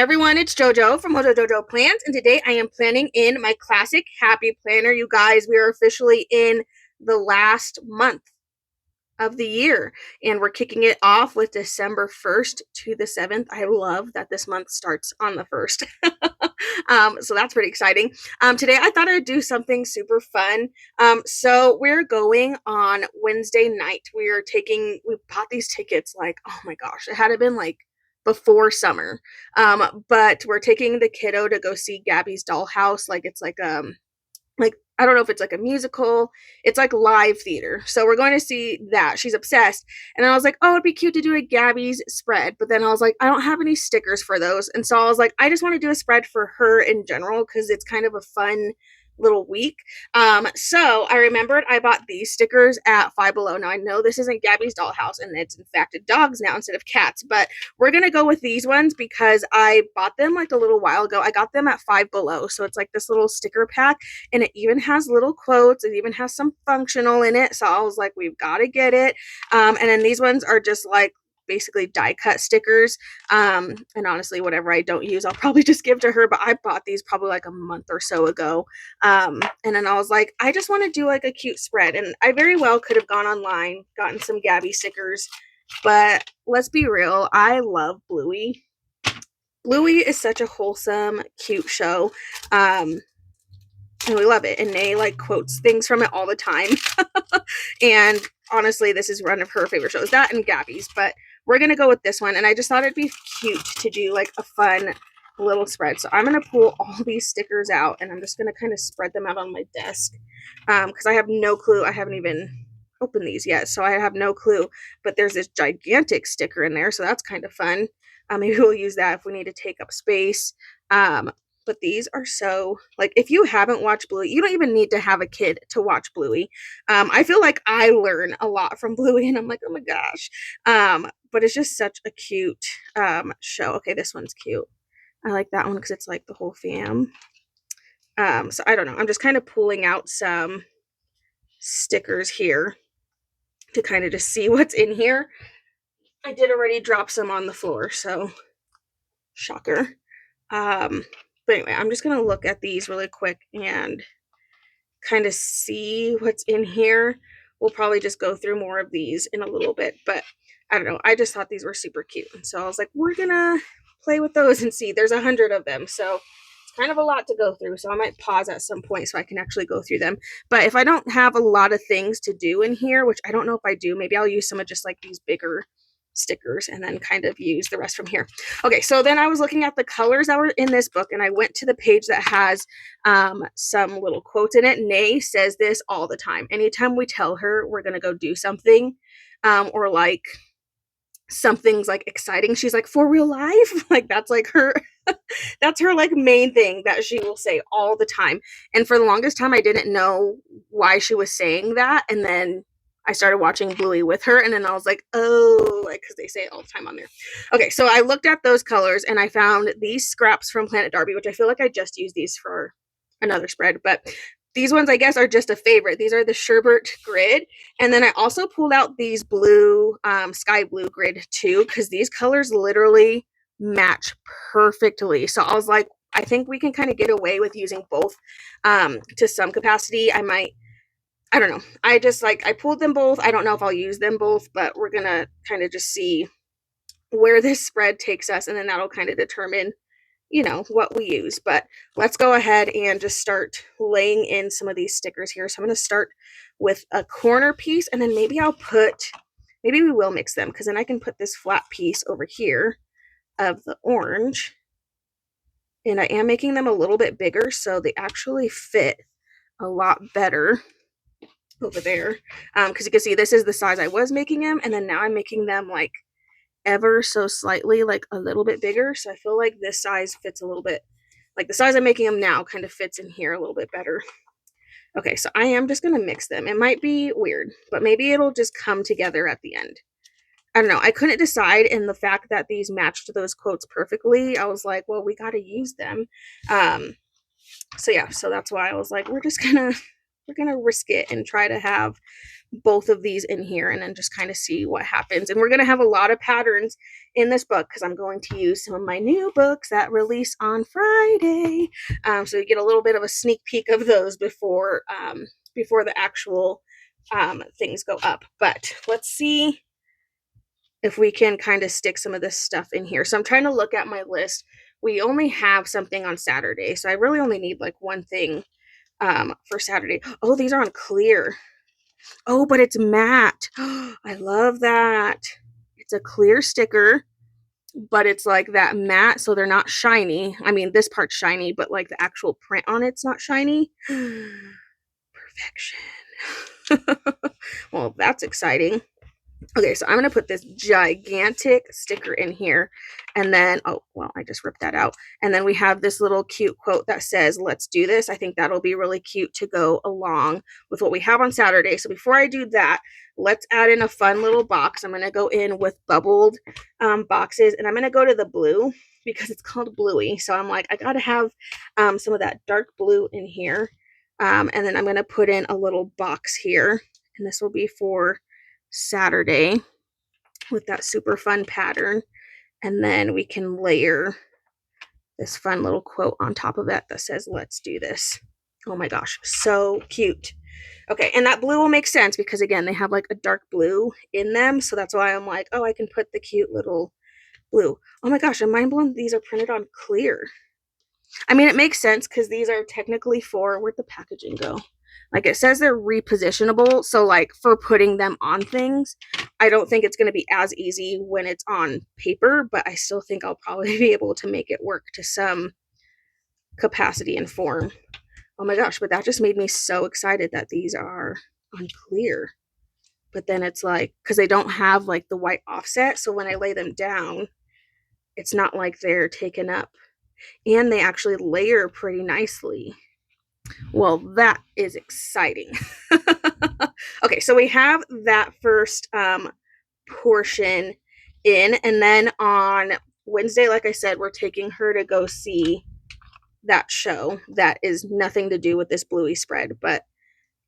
everyone, it's JoJo from Mojo Jojo Plans, and today I am planning in my classic happy planner. You guys, we are officially in the last month of the year, and we're kicking it off with December 1st to the 7th. I love that this month starts on the 1st. So that's pretty exciting. Today I thought I'd do something super fun. So we're going on Wednesday night. We bought these tickets like, oh my gosh, it had been like before summer. But we're taking the kiddo to go see Gabby's Dollhouse. Like I don't know if it's like a musical. It's like live theater. So we're going to see that. She's obsessed. And I was like, oh, it'd be cute to do a Gabby's spread. But then I was like, I don't have any stickers for those. And so I was like, I just want to do a spread for her in general because it's kind of a fun little week. So I remembered I bought these stickers at Five Below. Now I know this isn't Gabby's Dollhouse and it's in fact dogs now instead of cats, but we're gonna go with these ones because I bought them like a little while ago. I got them at Five Below. So it's like this little sticker pack and it even has little quotes. It even has some functional in it. So I was like, we've got to get it. And then these ones are just like basically die cut stickers, and honestly whatever I don't use I'll probably just give to her, but I bought these probably like a month or so ago, and then I was like, I just want to do like a cute spread, and I very well could have gone online, gotten some Gabby stickers, but let's be real, I love Bluey. Bluey is such a wholesome, cute show, and we love it, and Nay like quotes things from it all the time. And honestly, this is one of her favorite shows, that and Gabby's, but we're gonna go with this one, and I just thought it'd be cute to do like a fun little spread. So I'm gonna pull all these stickers out and I'm just gonna kind of spread them out on my desk, because I have no clue. I haven't even opened these yet, so I have no clue, but there's this gigantic sticker in there, so that's kind of fun. Maybe we'll use that if we need to take up space. But these are so, like, if you haven't watched Bluey, you don't even need to have a kid to watch Bluey. I feel like I learn a lot from Bluey, and I'm like, oh my gosh. But it's just such a cute show. Okay, this one's cute. I like that one because it's like the whole fam. So I don't know. I'm just kind of pulling out some stickers here to kind of just see what's in here. I did already drop some on the floor, so shocker. But anyway, I'm just going to look at these really quick and kind of see what's in here. We'll probably just go through more of these in a little bit, but I don't know. I just thought these were super cute. So I was like, we're going to play with those and see. There's 100 of them, so it's kind of a lot to go through. So I might pause at some point so I can actually go through them. But if I don't have a lot of things to do in here, which I don't know if I do, maybe I'll use some of just like these bigger stickers and then kind of use the rest from here. Okay, so then I was looking at the colors that were in this book and I went to the page that has some little quotes in it. Nay says this all the time. Anytime we tell her we're going to go do something, or like something's like exciting, she's like, for real life? Like that's like her that's her like main thing that she will say all the time. And for the longest time I didn't know why she was saying that, and then I started watching Bluey with her, and then I was like, oh, like, because they say it all the time on there. Okay, so I looked at those colors, and I found these scraps from Planet Darby, which I feel like I just used these for another spread, but these ones, I guess, are just a favorite. These are the Sherbert grid, and then I also pulled out these blue, sky blue grid, too, because these colors literally match perfectly. So I was like, I think we can kind of get away with using both to some capacity. I don't know. I pulled them both. I don't know if I'll use them both, but we're going to kind of just see where this spread takes us. And then that'll kind of determine, what we use. But let's go ahead and just start laying in some of these stickers here. So I'm going to start with a corner piece, and then maybe we will mix them, because then I can put this flat piece over here of the orange. And I am making them a little bit bigger so they actually fit a lot better over there, because you can see this is the size I was making them, and then now I'm making them like ever so slightly, like a little bit bigger. So I feel like this size fits a little bit, like the size I'm making them now kind of fits in here a little bit better. Okay, so I am just gonna mix them. It might be weird, but maybe it'll just come together at the end. I don't know. I couldn't decide, and the fact that these matched those quotes perfectly, I was like, well, we got to use them. So yeah, so that's why I was like, we're just gonna we're going to risk it and try to have both of these in here and then just kind of see what happens. And we're going to have a lot of patterns in this book because I'm going to use some of my new books that release on Friday. So you get a little bit of a sneak peek of those before the actual things go up. But let's see if we can kind of stick some of this stuff in here. So I'm trying to look at my list. We only have something on Saturday, so I really only need like one thing for Saturday. Oh, these are on clear. Oh, but it's matte. I love that. It's a clear sticker, but it's like that matte, so they're not shiny. I mean, this part's shiny, but like the actual print on it's not shiny. Perfection. Well, that's exciting. Okay, so I'm going to put this gigantic sticker in here. And then, oh, well, I just ripped that out. And then we have this little cute quote that says, let's do this. I think that'll be really cute to go along with what we have on Saturday. So before I do that, let's add in a fun little box. I'm going to go in with bubbled boxes. And I'm going to go to the blue because it's called Bluey. So I'm like, I got to have some of that dark blue in here. And then I'm going to put in a little box here. And this will be for Saturday with that super fun pattern. And then we can layer this fun little quote on top of that says, let's do this. Oh my gosh, so cute. Okay, and that blue will make sense because again, they have like a dark blue in them. So that's why I'm like, oh, I can put the cute little blue. Oh my gosh, I'm mind blown. These are printed on clear. I mean, it makes sense because these are technically for, where'd the packaging go? Like it says they're repositionable. So like for putting them on things, I don't think it's going to be as easy when it's on paper, but I still think I'll probably be able to make it work to some capacity and form. Oh my gosh, but that just made me so excited that these are on clear. But then it's like, because they don't have like the white offset. So when I lay them down, it's not like they're taken up. And they actually layer pretty nicely. Well, that is exciting. Okay, so we have that first portion in, and then on Wednesday, like I said, we're taking her to go see that show that is nothing to do with this Bluey spread, but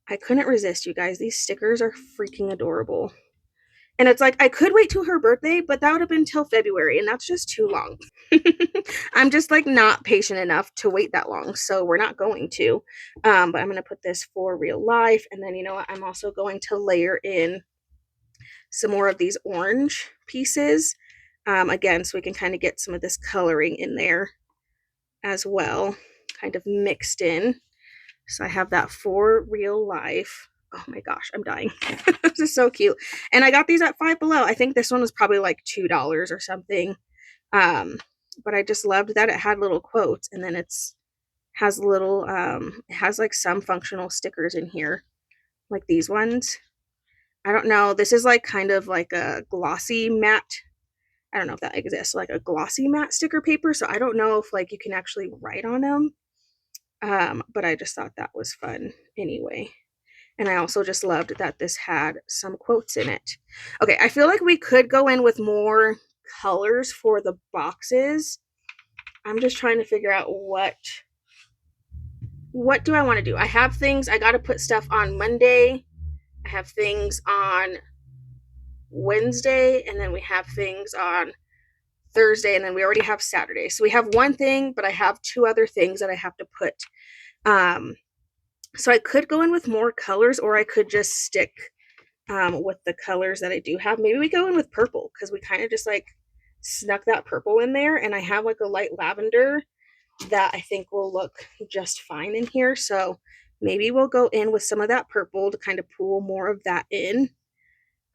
I couldn't resist, you guys. These stickers are freaking adorable. And it's like, I could wait till her birthday, but that would have been till February, and that's just too long. I'm just like not patient enough to wait that long, so we're not going to. But I'm going to put this for real life, and then you know what? I'm also going to layer in some more of these orange pieces, again, so we can kind of get some of this coloring in there as well, kind of mixed in. So I have that for real life. Oh my gosh, I'm dying. This is so cute. And I got these at Five Below. I think this one was probably like $2 or something. But I just loved that it had little quotes, and then has little it has like some functional stickers in here, like these ones. I don't know. This is like kind of like a glossy matte. I don't know if that exists, like a glossy matte sticker paper. So I don't know if like you can actually write on them. But I just thought that was fun anyway. And I also just loved that this had some quotes in it. Okay, I feel like we could go in with more colors for the boxes. I'm just trying to figure out what do I want to do. I have things, I got to put stuff on Monday. I have things on Wednesday, and then we have things on Thursday, and then we already have Saturday. So we have one thing, but I have two other things that I have to put. So I could go in with more colors, or I could just stick with the colors that I do have. Maybe we go in with purple because we kind of just like snuck that purple in there, and I have like a light lavender that I think will look just fine in here. So maybe we'll go in with some of that purple to kind of pull more of that in.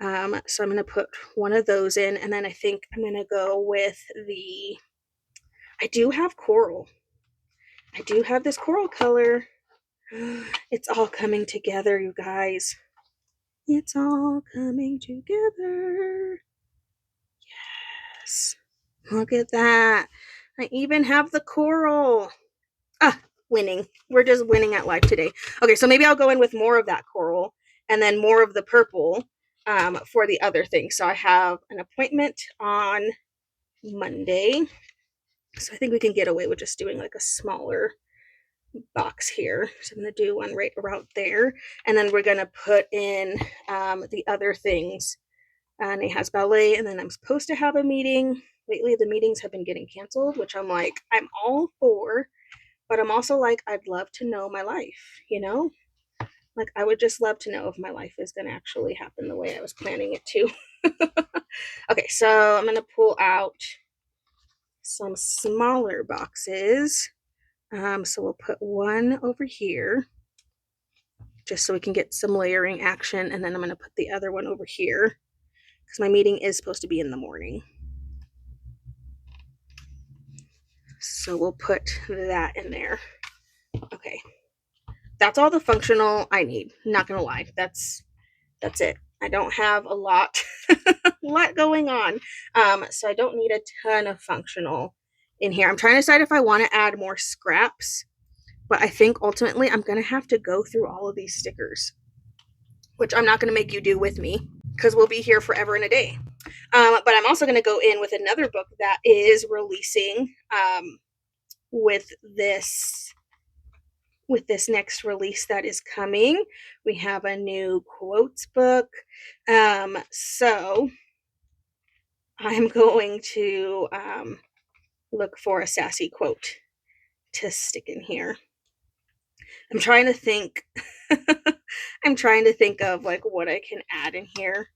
So I'm going to put one of those in, and then I think I'm going to go with I do have coral. I do have this coral color. It's all coming together, you guys. It's all coming together. Yes. Look at that. I even have the coral. Winning. We're just winning at life today. Okay, so maybe I'll go in with more of that coral and then more of the purple for the other thing. So I have an appointment on Monday. So I think we can get away with just doing like a smaller box here. So I'm going to do one right around there. And then we're going to put in the other things. And it has ballet, and then I'm supposed to have a meeting. Lately, the meetings have been getting canceled, which I'm like, I'm all for, but I'm also like, I'd love to know my life, you know? Like, I would just love to know if my life is going to actually happen the way I was planning it to. Okay, so I'm going to pull out some smaller boxes. So we'll put one over here just so we can get some layering action. And then I'm going to put the other one over here because my meeting is supposed to be in the morning. So we'll put that in there. Okay. That's all the functional I need. Not going to lie. That's it. I don't have a lot going on. So I don't need a ton of functional in here. I'm trying to decide if I want to add more scraps, but I think ultimately I'm going to have to go through all of these stickers, which I'm not going to make you do with me because we'll be here forever and a day. But I'm also going to go in with another book that is releasing with this next release that is coming. We have a new quotes book. So I'm going to look for a sassy quote to stick in here. I'm trying to think of like what I can add in here.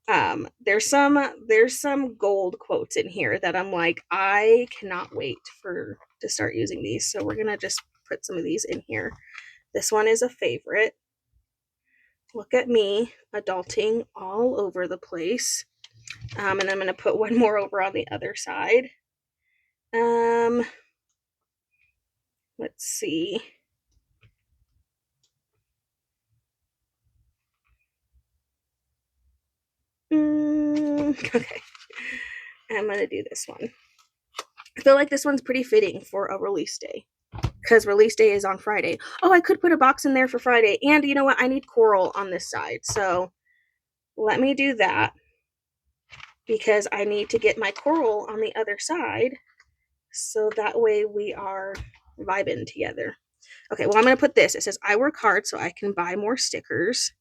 There's some gold quotes in here that I'm like, I cannot wait to start using these. So we're gonna just put some of these in here. This one is a favorite. Look at me adulting all over the place. And I'm going to put one more over on the other side. Let's see. Okay. I'm going to do this one. I feel like this one's pretty fitting for a release day because release day is on Friday. Oh, I could put a box in there for Friday. And you know what? I need coral on this side. So let me do that because I need to get my coral on the other side. So that way we are vibing together. Okay, well, I'm going to put this. It says, I work hard so I can buy more stickers.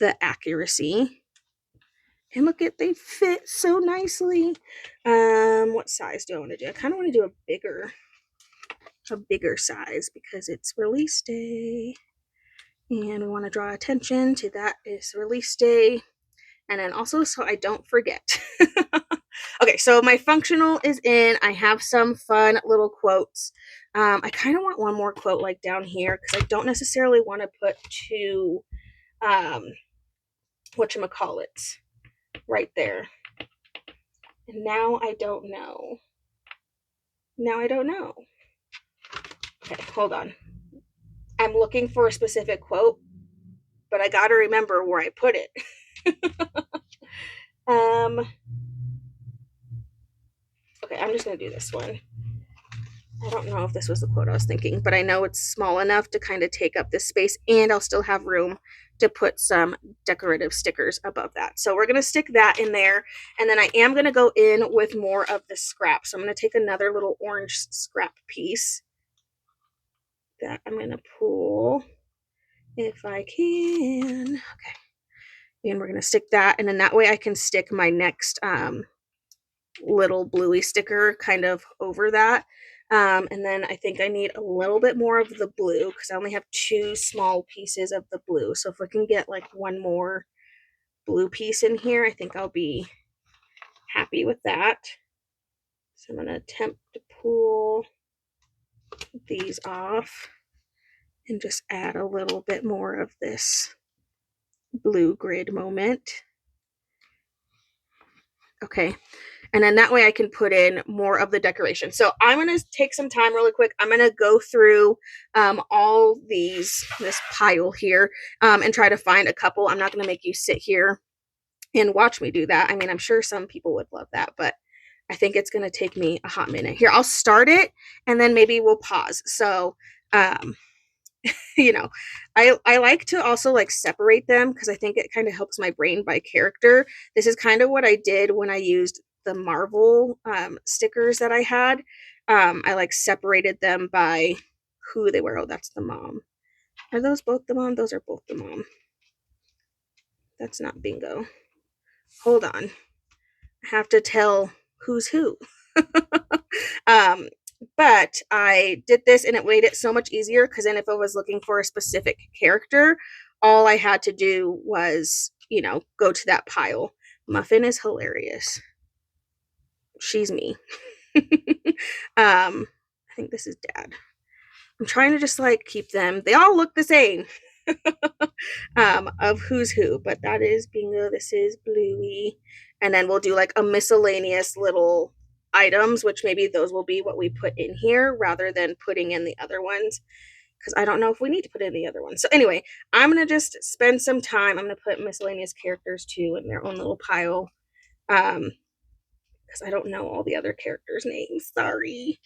The accuracy. And look at, they fit so nicely. What size do I want to do? I kind of want to do a bigger size because it's release day. And we want to draw attention to that is release day. And then also so I don't forget. Okay, so my functional is in. I have some fun little quotes. I kind of want one more quote like down here because I don't necessarily want to put two, whatchamacallit, right there. And now I don't know. Okay, hold on. I'm looking for a specific quote, but I got to remember where I put it. Okay, I'm just going to do this one. I don't know if this was the quote I was thinking, but I know it's small enough to kind of take up this space, and I'll still have room to put some decorative stickers above that. So we're going to stick that in there, and then I am going to go in with more of the scrap. So I'm going to take another little orange scrap piece that I'm going to pull if I can. Okay. And we're going to stick that, and then that way I can stick my next little bluey sticker kind of over that. And then I think I need a little bit more of the blue because I only have two small pieces of the blue. So if we can get like one more blue piece in here, I think I'll be happy with that. So I'm going to attempt to pull these off and just add a little bit more of this blue grid moment. Okay. And then that way I can put in more of the decoration. So I'm going to take some time really quick. I'm going to go through all this pile here and try to find a couple. I'm not going to make you sit here and watch me do that. I mean, I'm sure some people would love that, but I think it's going to take me a hot minute. Here, I'll start it and then maybe we'll pause. So, you know, I like to also like separate them because I think it kind of helps my brain by character. This is kind of what I did when I used the Marvel stickers that I had. I like separated them by who they were. Oh, that's the mom. Are those both the mom? Those are both the mom. That's not bingo. Hold on. I have to tell who's who. um, but I did this and it made it so much easier because then if I was looking for a specific character, all I had to do was, go to that pile. Muffin is hilarious. She's me. I think this is Dad. I'm trying to just like keep them. They all look the same. Of who's who, but that is Bingo. This is Bluey, and then we'll do like a miscellaneous little items, which maybe those will be what we put in here rather than putting in the other ones, because I don't know if we need to put in the other ones. So anyway, I'm gonna just spend some time. I'm gonna put miscellaneous characters too in their own little pile, because I don't know all the other characters' names. Sorry.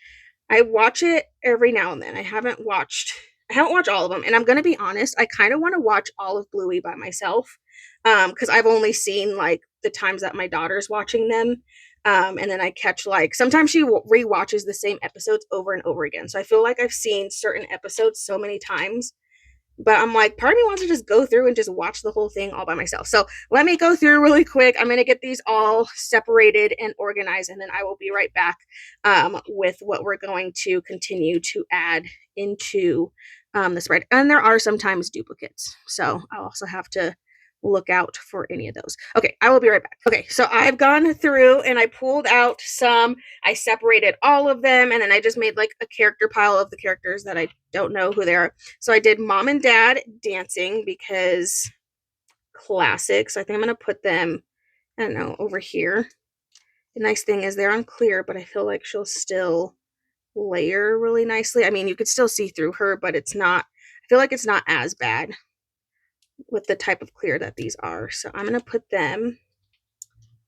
I watch it every now and then. I haven't watched all of them, and I'm going to be honest, I kind of want to watch all of Bluey by myself, because I've only seen like the times that my daughter's watching them, and then I catch like sometimes she rewatches the same episodes over and over again. So I feel like I've seen certain episodes so many times, but I'm like, part of me wants to just go through and just watch the whole thing all by myself. So let me go through really quick. I'm going to get these all separated and organized, and then I will be right back with what we're going to continue to add into the spread. And there are sometimes duplicates, so I'll also have to look out for any of those. Okay, I will be right back. Okay, so I've gone through and I pulled out some. I separated all of them, and then I just made like a character pile of the characters that I don't know who they are. So I did Mom and Dad dancing because classics. I think I'm going to put them, I don't know, over here. The nice thing is they're on clear, but I feel like she'll still layer really nicely. I mean, you could still see through her, but it's not, I feel like it's not as bad with the type of clear that these are. So I'm going to put them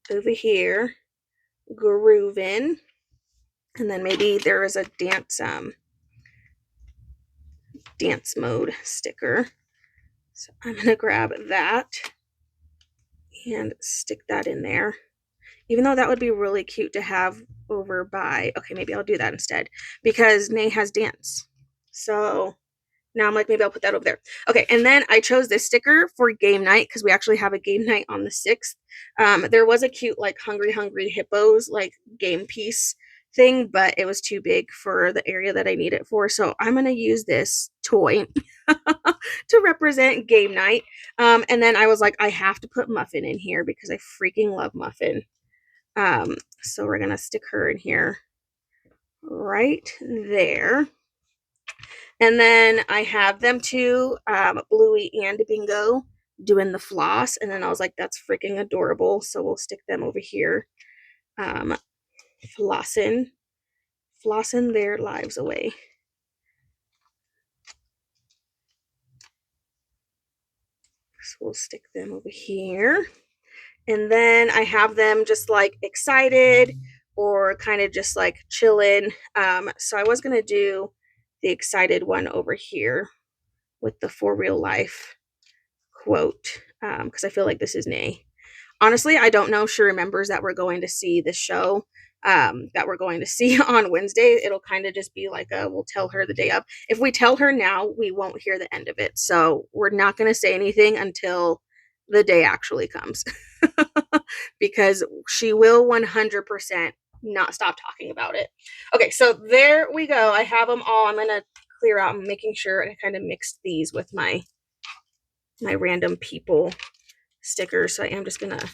over here, grooving, and then maybe there is a dance mode sticker. So I'm going to grab that and stick that in there. Even though that would be really cute to have over by, okay, maybe I'll do that instead because Nay has dance. So now I'm like, maybe I'll put that over there. Okay, and then I chose this sticker for game night because we actually have a game night on the 6th. There was a cute like Hungry Hungry Hippos like game piece thing, but it was too big for the area that I need it for. So I'm going to use this toy to represent game night. And then I was like, I have to put Muffin in here because I freaking love Muffin. So we're going to stick her in here right there. And then I have them two, Bluey and Bingo, doing the floss. And then I was like, that's freaking adorable. So we'll stick them over here, flossing their lives away. So we'll stick them over here. And then I have them just like excited or kind of just like chilling. So I was going to do the excited one over here with the for real life quote, because I feel like this is Nay. Honestly, I don't know if she remembers that we're going to see the show that we're going to see on Wednesday. It'll kind of just be like we'll tell her the day of. If we tell her now, we won't hear the end of it. So we're not going to say anything until the day actually comes. Because she will 100% not stop talking about it. Okay, so there we go. I have them all. I'm going to clear out. I'm making sure I kind of mixed these with my random people stickers. So I am just going to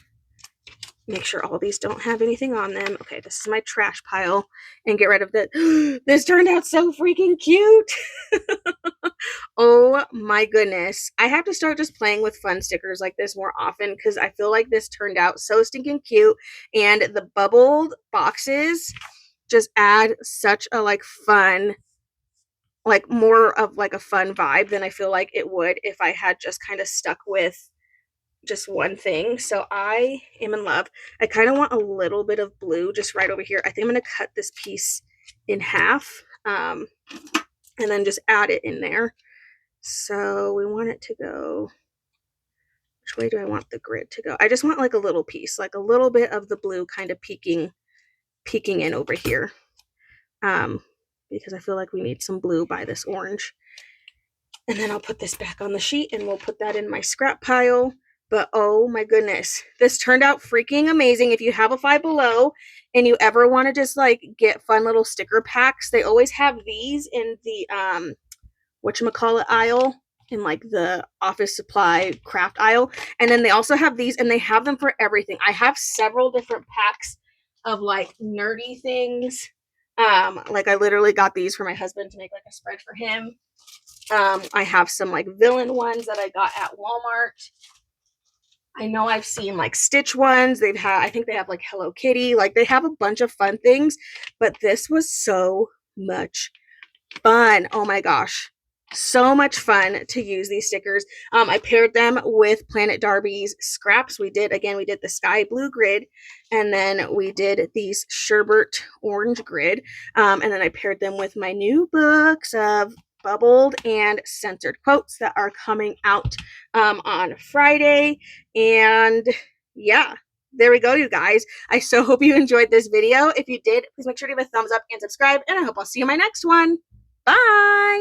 make sure all these don't have anything on them. Okay, this is my trash pile and get rid of that. This turned out so freaking cute. Oh my goodness. I have to start just playing with fun stickers like this more often because I feel like this turned out so stinking cute, and the bubbled boxes just add such a like fun, like more of like a fun vibe than I feel like it would if I had just kind of stuck with just one thing. So I am in love. I kind of want a little bit of blue just right over here. I think I'm going to cut this piece in half and then just add it in there. So we want it to go, which way do I want the grid to go? I just want like a little piece, like a little bit of the blue kind of peeking in over here. because I feel like we need some blue by this orange. And then I'll put this back on the sheet and we'll put that in my scrap pile. But oh my goodness, this turned out freaking amazing. If you have a Five Below and you ever want to just like get fun little sticker packs, they always have these in the whatchamacallit aisle, in like the office supply craft aisle. And then they also have these, and they have them for everything. I have several different packs of like nerdy things. Like I literally got these for my husband to make like a spread for him. I have some like villain ones that I got at Walmart. I know I've seen like Stitch ones. I think they have like Hello Kitty. Like they have a bunch of fun things, but this was so much fun. Oh my gosh. So much fun to use these stickers. I paired them with Planet Darby's scraps. We did the sky blue grid, and then we did these sherbet orange grid. And then I paired them with my new books of bubbled and censored quotes that are coming out on Friday. And yeah, there we go, you guys. I so hope you enjoyed this video. If you did, please make sure to give a thumbs up and subscribe, and I hope I'll see you in my next one. Bye!